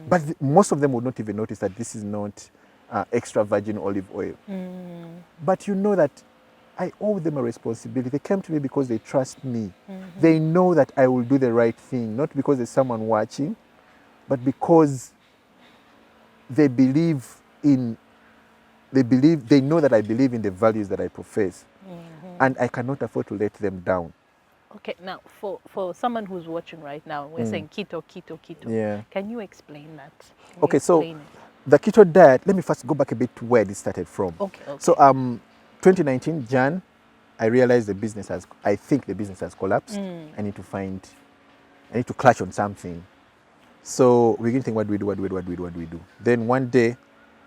But most of them would not even notice that this is not extra virgin olive oil. But you know that I owe them a responsibility. They came to me because they trust me. They know that I will do the right thing, not because there's someone watching, but because they know that I believe in the values that I profess. And I cannot afford to let them down. Okay, now for someone who's watching right now, we're saying keto, keto, keto. Yeah. Can you explain that? Okay, so the keto diet, let me first go back a bit to where this started from. Okay. So 2019, Jan, I realized I think the business has collapsed. I need to clutch on something. So we begin to think, what do we do? Then one day,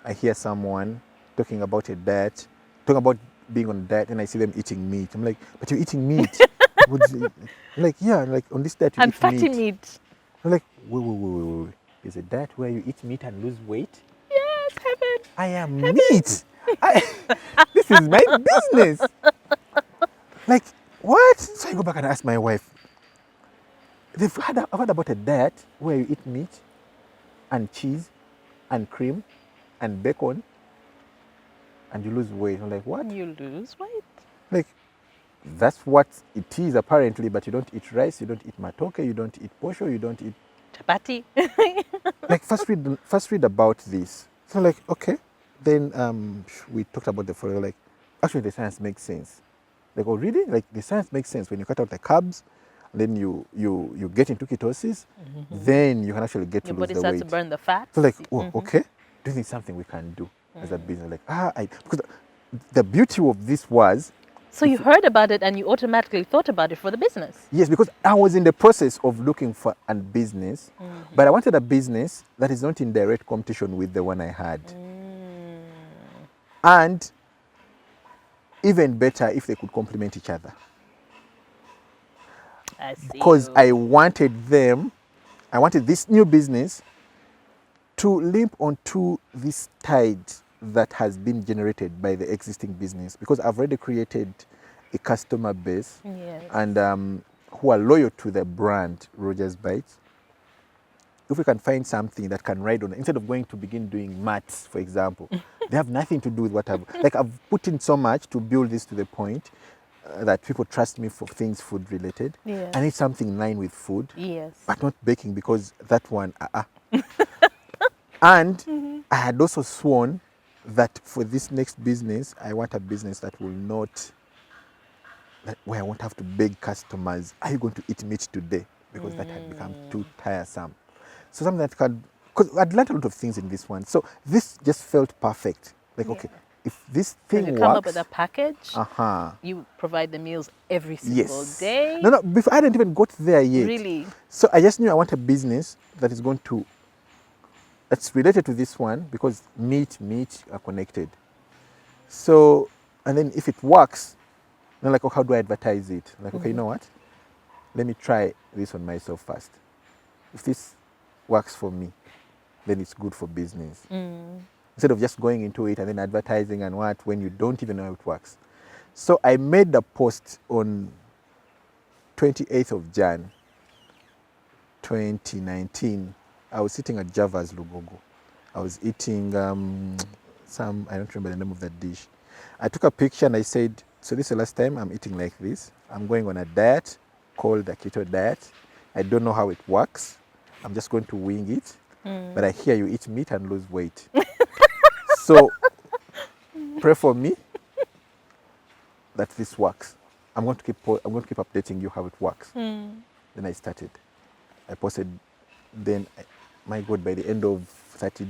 I hear someone talking about a diet, talking about being on a diet, and I see them eating meat. I'm like, but you're eating meat. I'm like, yeah, like on this diet you and eat fatty meat. meat. I'm like, wait. Is a diet where you eat meat and lose weight? Yes, heaven. I am meat. This is my business. Like, what? So I go back and ask my wife. I've heard about a diet where you eat meat and cheese and cream and bacon and you lose weight. I'm like, what? You lose weight? Like, that's what it is apparently, but you don't eat rice, you don't eat matoke, you don't eat posho, you don't eat chapati. Like, first read about this. So like, okay. Then we talked about the following, like, actually the science makes sense. Like, oh really? Like, the science makes sense when you cut out the carbs, and then you get into ketosis, then you can actually get to Your lose body the starts weight. to burn the fat. So like, oh, okay, this is something we can do as a business. Like, because the beauty of this was, so you heard about it and you automatically thought about it for the business. yes, because I was in the process of looking for a business, but I wanted a business that is not in direct competition with the one I had. And even better if they could complement each other. I see. Because I wanted this new business to limp onto this tide that has been generated by the existing business, because I've already created a customer base, yes, and who are loyal to the brand Rogers Bites. If we can find something that can ride on, instead of going to begin doing maths, for example, they have nothing to do with what I've put in so much to build this to the point that people trust me for things food related. yes. I need something in line with food, yes, but not baking, because that one, And I had also sworn that for this next business, I want a business that will not, where I won't have to beg customers, are you going to eat meat today? Because that had become too tiresome. So something that can, because I'd learned a lot of things in this one. So this just felt perfect. Like, okay, if this thing you works. come up with a package, you provide the meals every single day. No, before I hadn't even got there yet. Really? So I just knew I want a business that is going to, that's related to this one, because meat are connected. So, and then if it works, then like, oh, how do I advertise it? Like, okay, you know what? Let me try this on myself first. If this works for me, then it's good for business. Instead of just going into it and then advertising and what, when you don't even know how it works. So I made the post on 28th of Jan, 2019. I was sitting at Java's Lugogo. I was eating I don't remember the name of that dish. I took a picture and I said, so this is the last time I'm eating like this. I'm going on a diet called the keto diet. I don't know how it works. I'm just going to wing it. But I hear you eat meat and lose weight. So pray for me that this works. I'm going to keep updating you how it works. Then I started. I posted. Then, my God, by the end of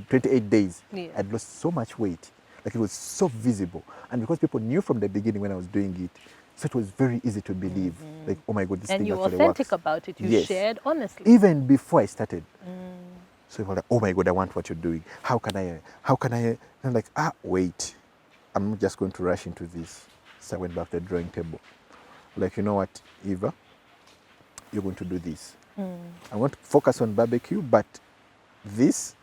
28 days, I'd lost so much weight. Like, it was so visible. And because people knew from the beginning when I was doing it, so it was very easy to believe. Like, oh my God, this thing actually works. And you were authentic about it. You shared honestly. Even before I started. So people were like, oh my God, I want what you're doing. How can I? And I'm like, wait. I'm not just going to rush into this. So I went back to the drawing table. Like, you know what, Eva? You're going to do this. I want to focus on barbecue, but this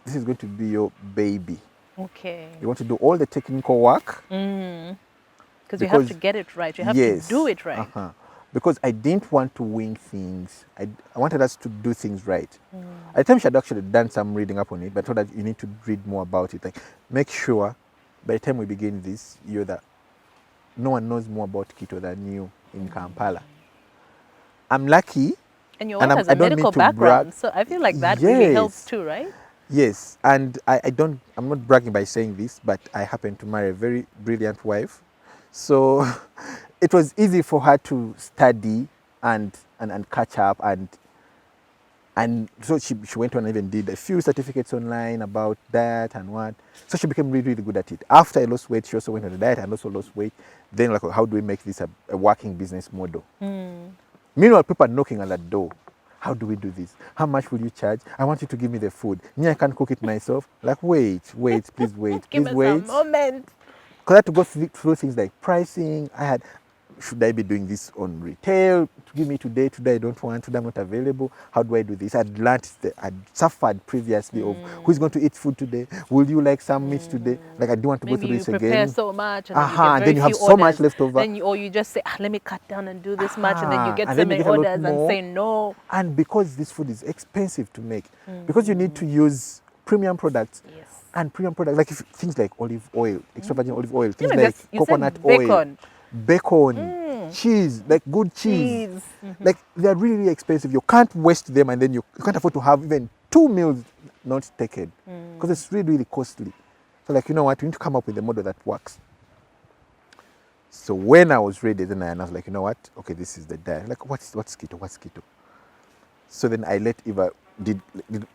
is going to be your baby. Okay. You want to do all the technical work. Because you have to get it right. You have to do it right. because I didn't want to wing things. I wanted us to do things right. At the time, she had actually done some reading up on it, but I told her you need to read more about it. Like, make sure by the time we begin this, no one knows more about keto than you in Kampala. I'm lucky, And your and wife has I a don't medical need to brag. background, so I feel like that really helps too, right? Yes, and I'm not bragging by saying this, but I happen to marry a very brilliant wife. So it was easy for her to study and catch up, and so she went on and even did a few certificates online about that and what. So she became really, really good at it. After I lost weight, she also went on a diet and also lost weight. Then like, how do we make this a working business model? Meanwhile, people are knocking on the door. How do we do this? How much will you charge? I want you to give me the food. Me, I can't cook it myself. Like, wait, please wait, Give please us wait. a moment. Because I had to go through things like pricing. Should I be doing this on retail? Give me today I don't want, today I'm not available. How do I do this? I'd suffered previously of who's going to eat food today? Will you like some meat today? Like, I don't want to go Maybe through you this prepare again. so much and then you get And very then you have few so orders. much left over. Or you just say, let me cut down and do this much, and then you get And so then you many get a lot orders and more. say no. And because this food is expensive to make, because you need to use premium products. Yes. And premium products, like things like olive oil, extra virgin olive oil, things Even like just, you said coconut oil, bacon. cheese, like good cheese. Cheese. Like, they're really, really expensive. You can't waste them, and then you can't afford to have even 2 meals not taken because it's really, really costly. So, like, you know what, we need to come up with a model that works. So when I was ready, then I was like, you know what, okay, this is the diet. Like, what's keto? What's keto? So then I let Eva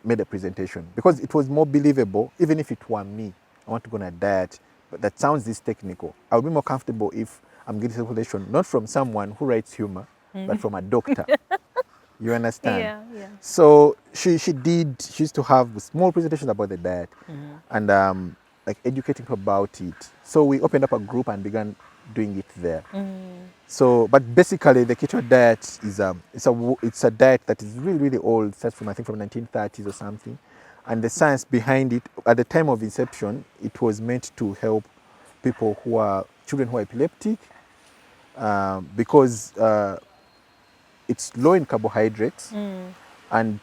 made a presentation because it was more believable, even if it were me. I want to go on a diet, but that sounds this technical. I would be more comfortable if I'm getting circulation not from someone who writes humor, but from a doctor. You understand? Yeah. So she used to have small presentations about the diet and like educating people about it. So we opened up a group and began doing it there. So, but basically, the keto diet is it's a diet that is really, really old. It starts from, I think, from 1930s or something, and the science behind it. At the time of inception, it was meant to help children who are epileptic, because it's low in carbohydrates and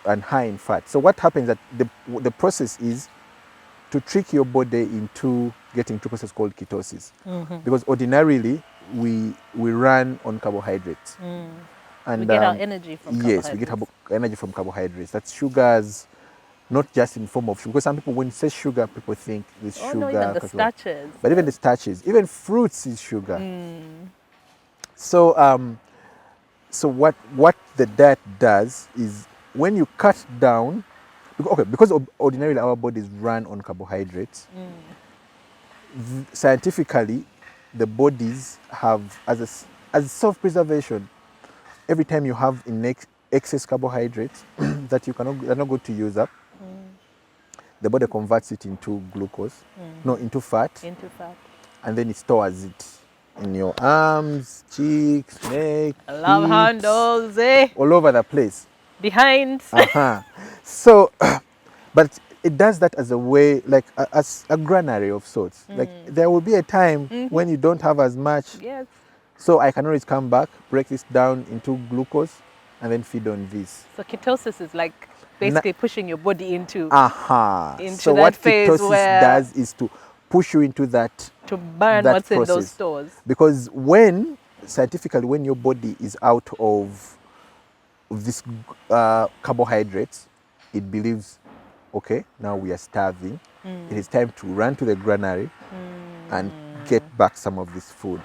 high in fat. So what happens that the process is to trick your body into getting to a process called ketosis, because ordinarily we run on carbohydrates. And we get our energy from carbohydrates. Yes, we get energy from carbohydrates. That's sugars, not just in form of sugar. Because some people, when you say sugar, people think this sugar. No, even the starches. But even the starches, even fruits is sugar. So so what the diet does is, when you cut down, because ordinarily our bodies run on carbohydrates, scientifically, the bodies have, as self-preservation, every time you have excess carbohydrates that you're not going to use up, the body converts it into glucose, into fat, and then it stores it in your arms, cheeks, neck, love handles, all over the place. Behind. So, but it does that as a way, like as a granary of sorts. Like, there will be a time when you don't have as much. Yes. So I can always come back, break this down into glucose, and then feed on this. So ketosis is like basically pushing your body into So that what phase ketosis does is to push you into that, to burn that what's process. in those stores. Because scientifically, when your body is out of this carbohydrates, it believes, okay, now we are starving. It is time to run to the granary and get back some of this food.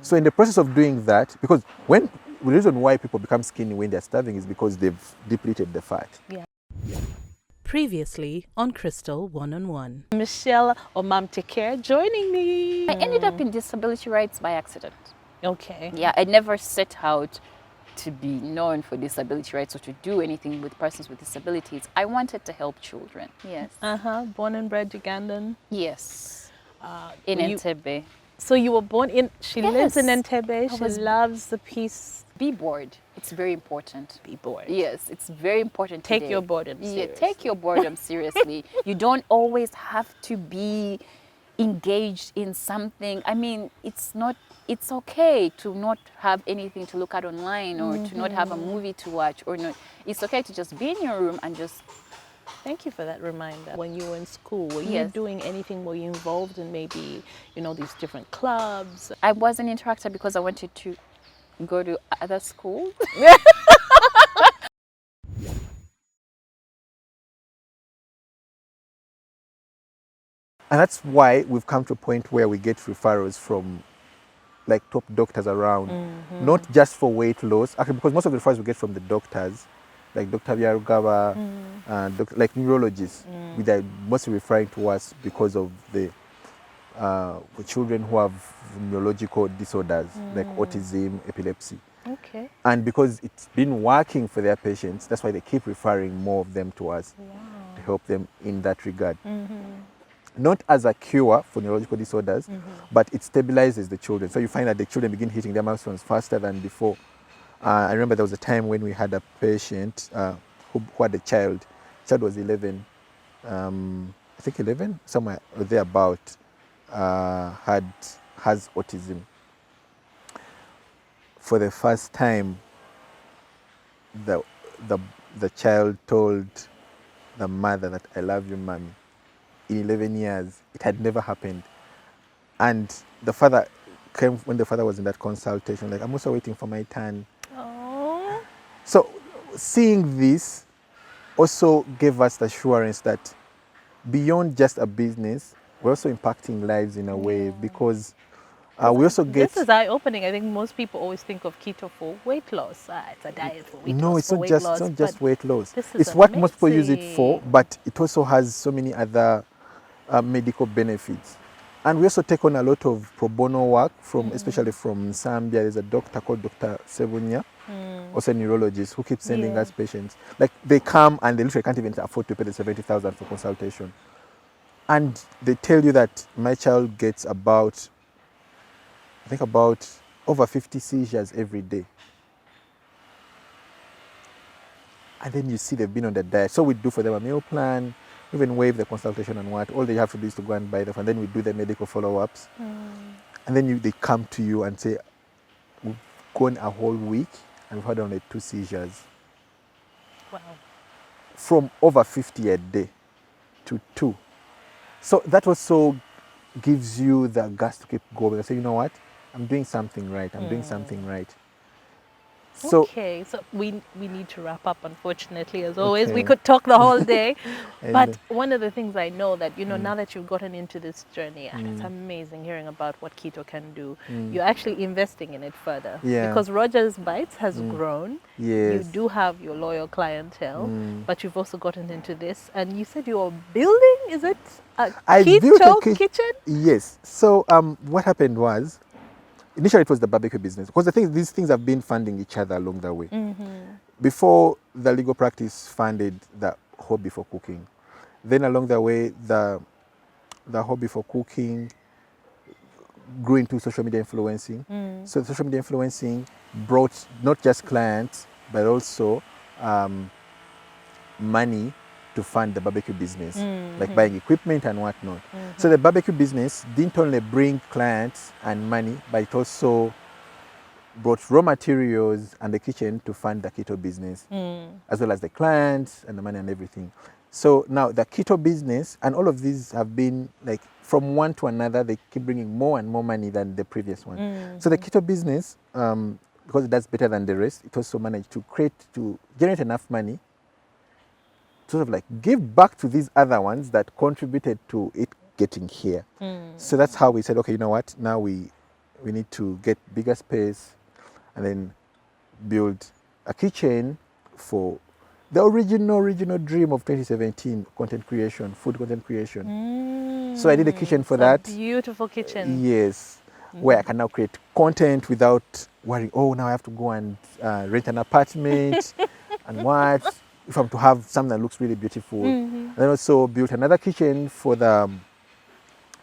So in the process of doing that, because the reason why people become skinny when they're starving is because they've depleted the fat. Yeah. Previously on Crystal One-on-One. Michelle or Mom Take Care joining me. I ended up in disability rights by accident. Okay. Yeah, I never set out to be known for disability rights or to do anything with persons with disabilities. I wanted to help children. Yes. Born and bred Ugandan. Yes. In Entebbe. So you were born in, she lives in Yes. Entebbe, she loves the peace. Be bored. It's very important. Be bored. Yes, it's very important Take today. your boredom seriously. Yeah, take your boredom seriously. You don't always have to be engaged in something. I mean, it's not it's okay to not have anything to look at online or to not have a movie to watch or not. It's okay to just be in your room and just, Thank you for that reminder. When you were in school, were you Yes. doing anything? Were you involved in maybe, these different clubs? I was an interactor because I wanted to go to other schools. And that's why we've come to a point where we get referrals from like top doctors around, not just for weight loss, actually, because most of the referrals we get from the doctors, like Dr. Vyarugava, like neurologists, they're mostly referring to us because of the children who have neurological disorders like autism, epilepsy. Okay. And because it's been working for their patients, that's why they keep referring more of them to us to help them in that regard. Not as a cure for neurological disorders, but it stabilizes the children. So you find that the children begin hitting their milestones faster than before. I remember there was a time when we had a patient who had a child. Child was 11, I think 11, somewhere thereabout, has autism. For the first time, the child told the mother that I love you, mommy. In 11 years, it had never happened. And the father came when the father was in that consultation, like, I'm also waiting for my turn. Oh. So seeing this also gave us the assurance that beyond just a business, we're also impacting lives in a way, because we also get... This is eye-opening. I think most people always think of keto for weight loss. It's a diet for weight No, loss. it's not just, it's not just weight loss. This is It's what most people use it amazing. for, but it also has so many other medical benefits. And we also take on a lot of pro bono work, especially from Zambia. There's a doctor called Dr. Sebunya, also a neurologist, who keeps sending us patients. Like, they come and they literally can't even afford to pay the 70,000 for consultation. And they tell you that my child gets about over 50 seizures every day. And then you see they've been on the diet. So we do for them a meal plan, even waive the consultation and what. All they have to do is to go and buy them, and then we do the medical follow-ups. And then they come to you and say, we've gone a whole week and we've had only 2 seizures. Wow. From over 50 a day to 2. So that also gives you the guts to keep going. And say, you know what? I'm doing something right. I'm doing something right. So, Okay, so we need to wrap up, unfortunately, as always. We Okay. could talk the whole day. And- But one of the things I know that, now that you've gotten into this journey, and it's amazing hearing about what keto can do, you're actually investing in it further. Yeah. Because Rogers Bites has grown. Yes. You do have your loyal clientele, but you've also gotten into this. And you said you're building, is it a I keto built a kitchen? Yes. So what happened was, initially it was the barbecue business, because these things have been funding each other along the way. Before, the legal practice funded the hobby for cooking. Then along the way, the hobby for cooking grew into social media influencing. So the social media influencing brought not just clients, but also money to fund the barbecue business, like buying equipment and whatnot. So the barbecue business didn't only bring clients and money, but it also brought raw materials and the kitchen to fund the keto business, as well as the clients and the money and everything. So now the keto business and all of these have been like from one to another, they keep bringing more and more money than the previous one. So the keto business, because it does better than the rest, it also managed to generate enough money to sort of like give back to these other ones that contributed to it getting here. So that's how we said, okay, you know what, now we need to get bigger space and then build a kitchen for the original dream of 2017, content creation, food content creation. So I did a kitchen for that. Beautiful kitchen. Yes, where I can now create content without worrying, oh, now I have to go and rent an apartment and what, if I'm to have something that looks really beautiful. And then also built another kitchen for the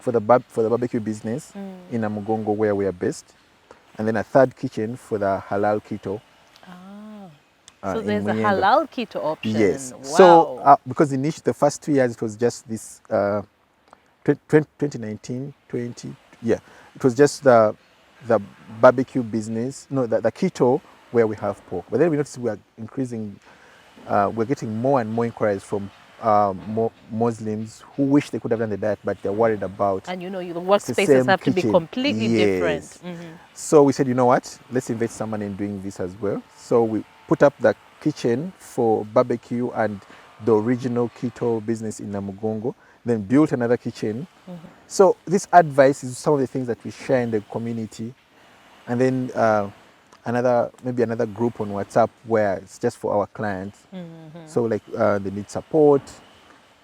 barbecue business in Amugongo, where we are based. And then a third kitchen for the halal keto. So in there's a Muyendo. halal keto option. Yes. Wow. So because the first 2 years it was just this 2019, 20, yeah, it was just the the barbecue business, no, the keto where we have pork. But then we noticed we are increasing, we're getting more and more inquiries from more Muslims who wish they could have done the diet, but they're worried about And the the workspaces same have to be kitchen. completely different. Yes. Mhm. So we said, you know what? Let's invest some money in doing this as well. So we put up the kitchen for barbecue and the original keto business in Namugongo, then built another kitchen. So this advice is some of the things that we share in the community, and then maybe another group on WhatsApp where it's just for our clients. So like they need support,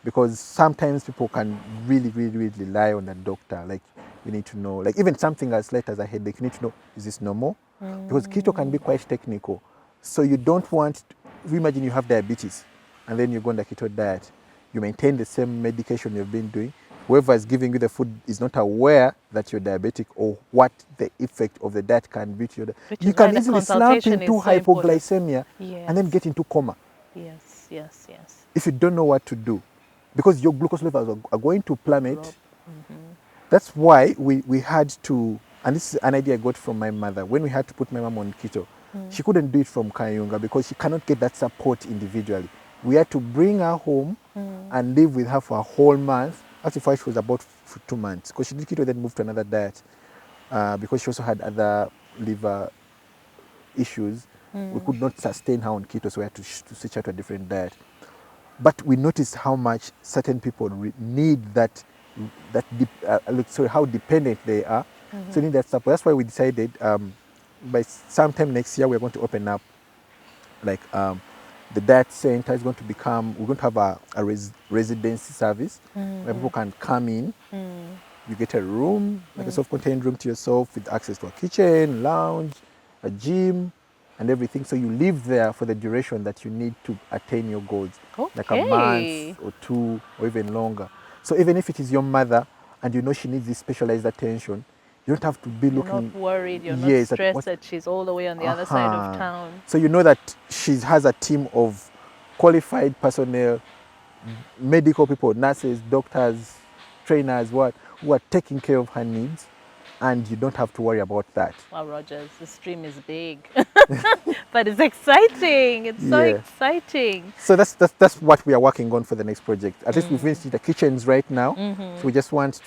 because sometimes people can really, really, really rely on the doctor. Like you need to know, like even something as late as a headache, you need to know, is this normal? Because keto can be quite technical. So you don't want, if you imagine you have diabetes and then you go on the keto diet, you maintain the same medication you've been doing. Whoever is giving you the food is not aware that you're diabetic or what the effect of the diet can be to your diet. Which You is why can the easily slump consultation into is so important. hypoglycemia and then Yes. get into coma Yes, yes, yes. if you don't know what to do, because your glucose levels are going to plummet. Drop. That's why we had to, and this is an idea I got from my mother, when we had to put my mom on keto, she couldn't do it from Kayunga because she cannot get that support individually. We had to bring her home and live with her for a whole month. Actually, for her, she was about for 2 months, because she did keto, then moved to another diet, because she also had other liver issues. We could not sustain her on keto, so we had to switch her to a different diet. But we noticed how much certain people need how dependent they are. So they need that support. That's why we decided by sometime next year we're going to open up, like the diet center is going to become, we're going to have a residency service where people can come in. You get a room, like a self-contained room to yourself with access to a kitchen, lounge, a gym, and everything. So you live there for the duration that you need to attain your goals, like a Okay. month or 2 or even longer. So even if it is your mother and you know she needs this specialized attention, you don't have to be You're looking. not worried, you're Yes, not at stressed what- that she's all the way on the other side of Uh-huh. town. So you know that she has a team of qualified personnel, medical people, nurses, doctors, trainers, who are taking care of her needs, and you don't have to worry about that. Wow, Rogers, the stream is big. But it's exciting. It's so Yeah. exciting. So that's what we are working on for the next project. At least we finished the kitchens right now. So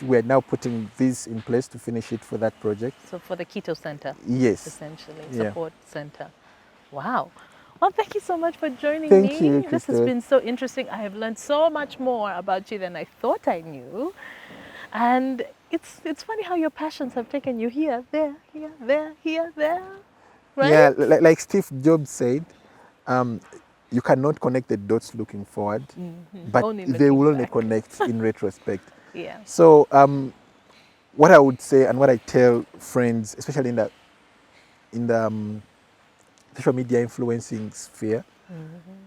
we're now putting this in place to finish it for that project. So for the Keto Center, Yes. essentially, Yeah. support center. Wow. Well, thank you so much for joining Thank me. you, This has Crystal. been so interesting. I have learned so much more about you than I thought I knew. And it's funny how your passions have taken you here, there, there. Right? Yeah, like Steve Jobs said, you cannot connect the dots looking forward, but Only they looking will only back. connect in retrospect. Yeah. So what I would say and what I tell friends, especially in the social media influencing sphere,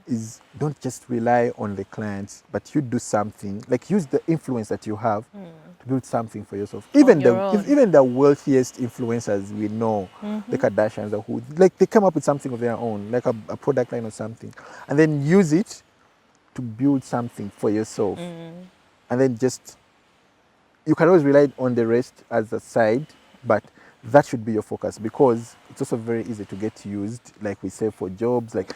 is don't just rely on the clients, but you do something. Like use the influence that you have to build something for yourself. Even your own. even the wealthiest influencers we know, the Kardashians, the who, like they come up with something of their own, like a product line or something, and then use it to build something for yourself. And then just, you can always rely on the rest as a side, but that should be your focus, because it's also very easy to get used, like we say, for jobs. Like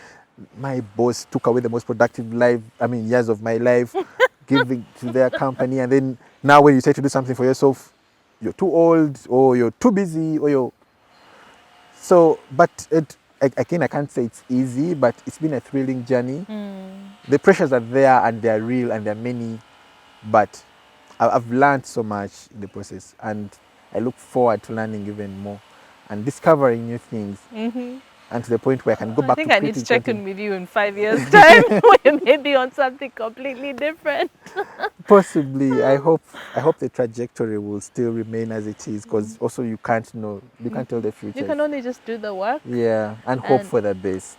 my boss took away the most productive years of my life, giving to their company, and then now when you say to do something for yourself, you're too old or you're too busy or you're but again, I can't say it's easy, but it's been a thrilling journey. The pressures are there and they're real and they're many, but I've learned so much in the process, and I look forward to learning even more and discovering new things, and to the point where I can go I back think to I need to creating check content. in with you in 5 years' time. We're maybe on something completely different. Possibly. I hope the trajectory will still remain as it is, because also you can't know, you can't tell the future. You can only just do the work. Yeah, and hope And- for the best.